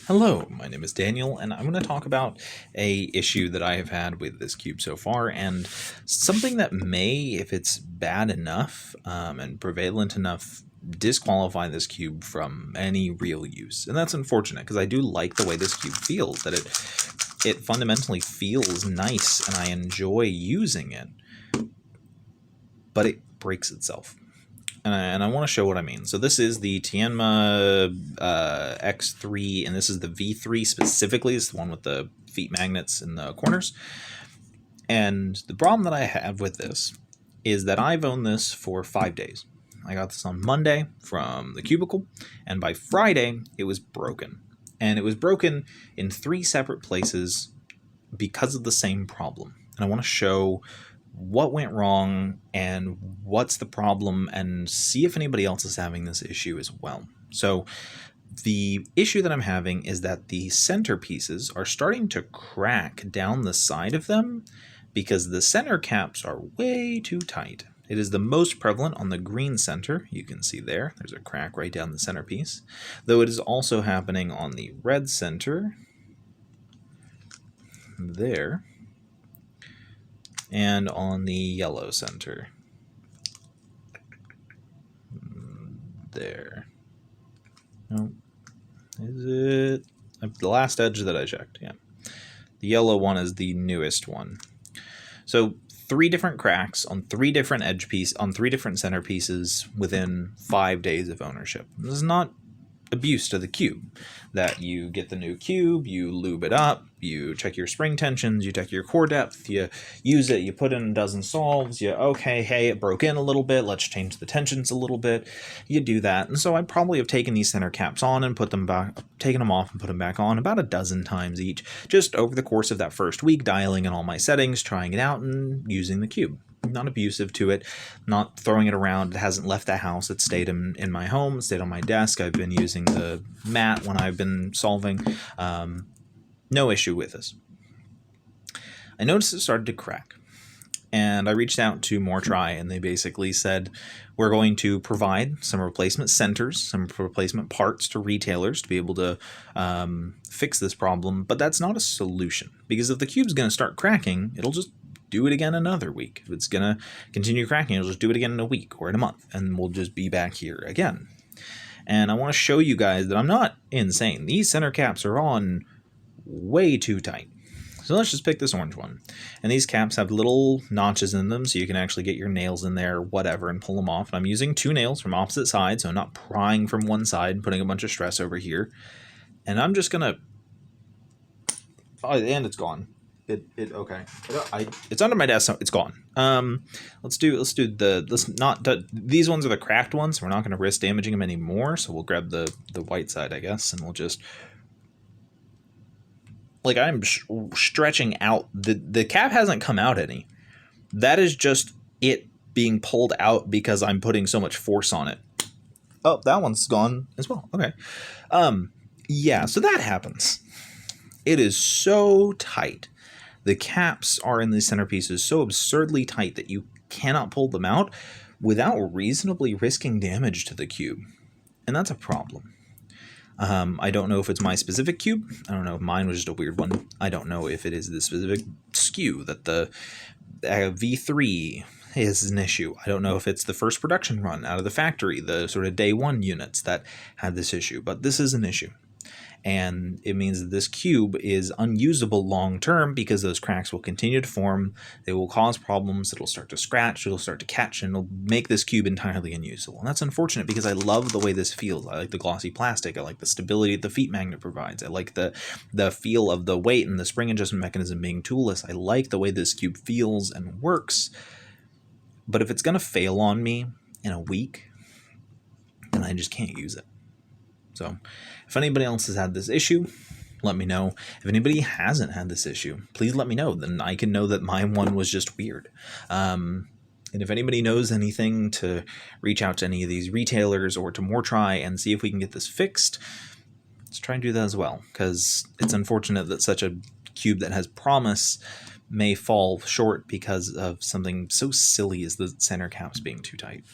Hello, my name is Daniel, and I'm going to talk about a issue that I have had with this cube so far, and something that may, if it's bad enough and prevalent enough, disqualify this cube from any real use. And that's unfortunate, because I do like the way this cube feels, that it fundamentally feels nice, and I enjoy using it, but it breaks itself. And I want to show what I mean. So this is the Tianna X3, and this is the V3 specifically. It's the one with the feet magnets in the corners. And the problem that I have with this is that I've owned this for 5 days. I got this on Monday from the cubicle, and by Friday it was broken. And it was broken in 3 separate places because of the same problem. And I want to show what went wrong and what's the problem, and see if anybody else is having this issue as well. So the issue that I'm having is that the centerpieces are starting to crack down the side of them because the center caps are way too tight. It is the most prevalent on the green center. You can see there's a crack right down the centerpiece, though it is also happening on the red center there, and on the yellow center there. No, is it the last edge that I checked? Yeah, the yellow one is the newest one. So 3 different cracks on 3 different on 3 different centerpieces within 5 days of ownership. This is not abuse to the cube. That you get the new cube, you lube it up, you check your spring tensions, you check your core depth, you use it, you put in a dozen solves, hey, it broke in a little bit, let's change the tensions a little bit. You do that. And so I probably have taken these center caps on and put them back, taken them off and put them back on about a dozen times each, just over the course of that first week, dialing in all my settings, trying it out, and using the cube. Not abusive to it, not throwing it around. It hasn't left the house. It stayed in my home, stayed on my desk. I've been using the mat when I've been solving. No issue with this. I noticed it started to crack, and I reached out to MoreTry, and they basically said, we're going to provide some replacement centers, some replacement parts to retailers to be able to fix this problem, but that's not a solution, because if the cube's going to start cracking, it'll just do it again another week. If it's going to continue cracking, it'll just do it again in a week or in a month, and we'll just be back here again. And I want to show you guys that I'm not insane. These center caps are on way too tight. So let's just pick this orange one. And these caps have little notches in them, so you can actually get your nails in there, whatever, and pull them off. And I'm using 2 nails from opposite sides, so I'm not prying from one side and putting a bunch of stress over here. And I'm just going to... Oh, and it's gone. Okay. It's under my desk, so it's gone. These ones are the cracked ones, so we're not going to risk damaging them anymore. So we'll grab the white side, I guess, and we'll just, like, I'm stretching out. The cap hasn't come out any. That is just it being pulled out because I'm putting so much force on it. Oh, that one's gone as well. Okay. Yeah, so that happens. It is so tight. The caps are in these centerpieces so absurdly tight that you cannot pull them out without reasonably risking damage to the cube. And that's a problem. I don't know if it's my specific cube. I don't know if mine was just a weird one. I don't know if it is the specific SKU that the V3 is an issue. I don't know if it's the first production run out of the factory, the sort of day 1 units that had this issue. But this is an issue. And it means that this cube is unusable long term because those cracks will continue to form. They will cause problems. It'll start to scratch. It'll start to catch, and it'll make this cube entirely unusable. And that's unfortunate because I love the way this feels. I like the glossy plastic. I like the stability that the feet magnet provides. I like the feel of the weight and the spring adjustment mechanism being toolless. I like the way this cube feels and works. But if it's going to fail on me in a week, then I just can't use it. So if anybody else has had this issue, let me know. If anybody hasn't had this issue, please let me know. Then I can know that my one was just weird. And if anybody knows anything, to reach out to any of these retailers or to MoreTry and see if we can get this fixed, let's try and do that as well. Because it's unfortunate that such a cube that has promise may fall short because of something so silly as the center caps being too tight.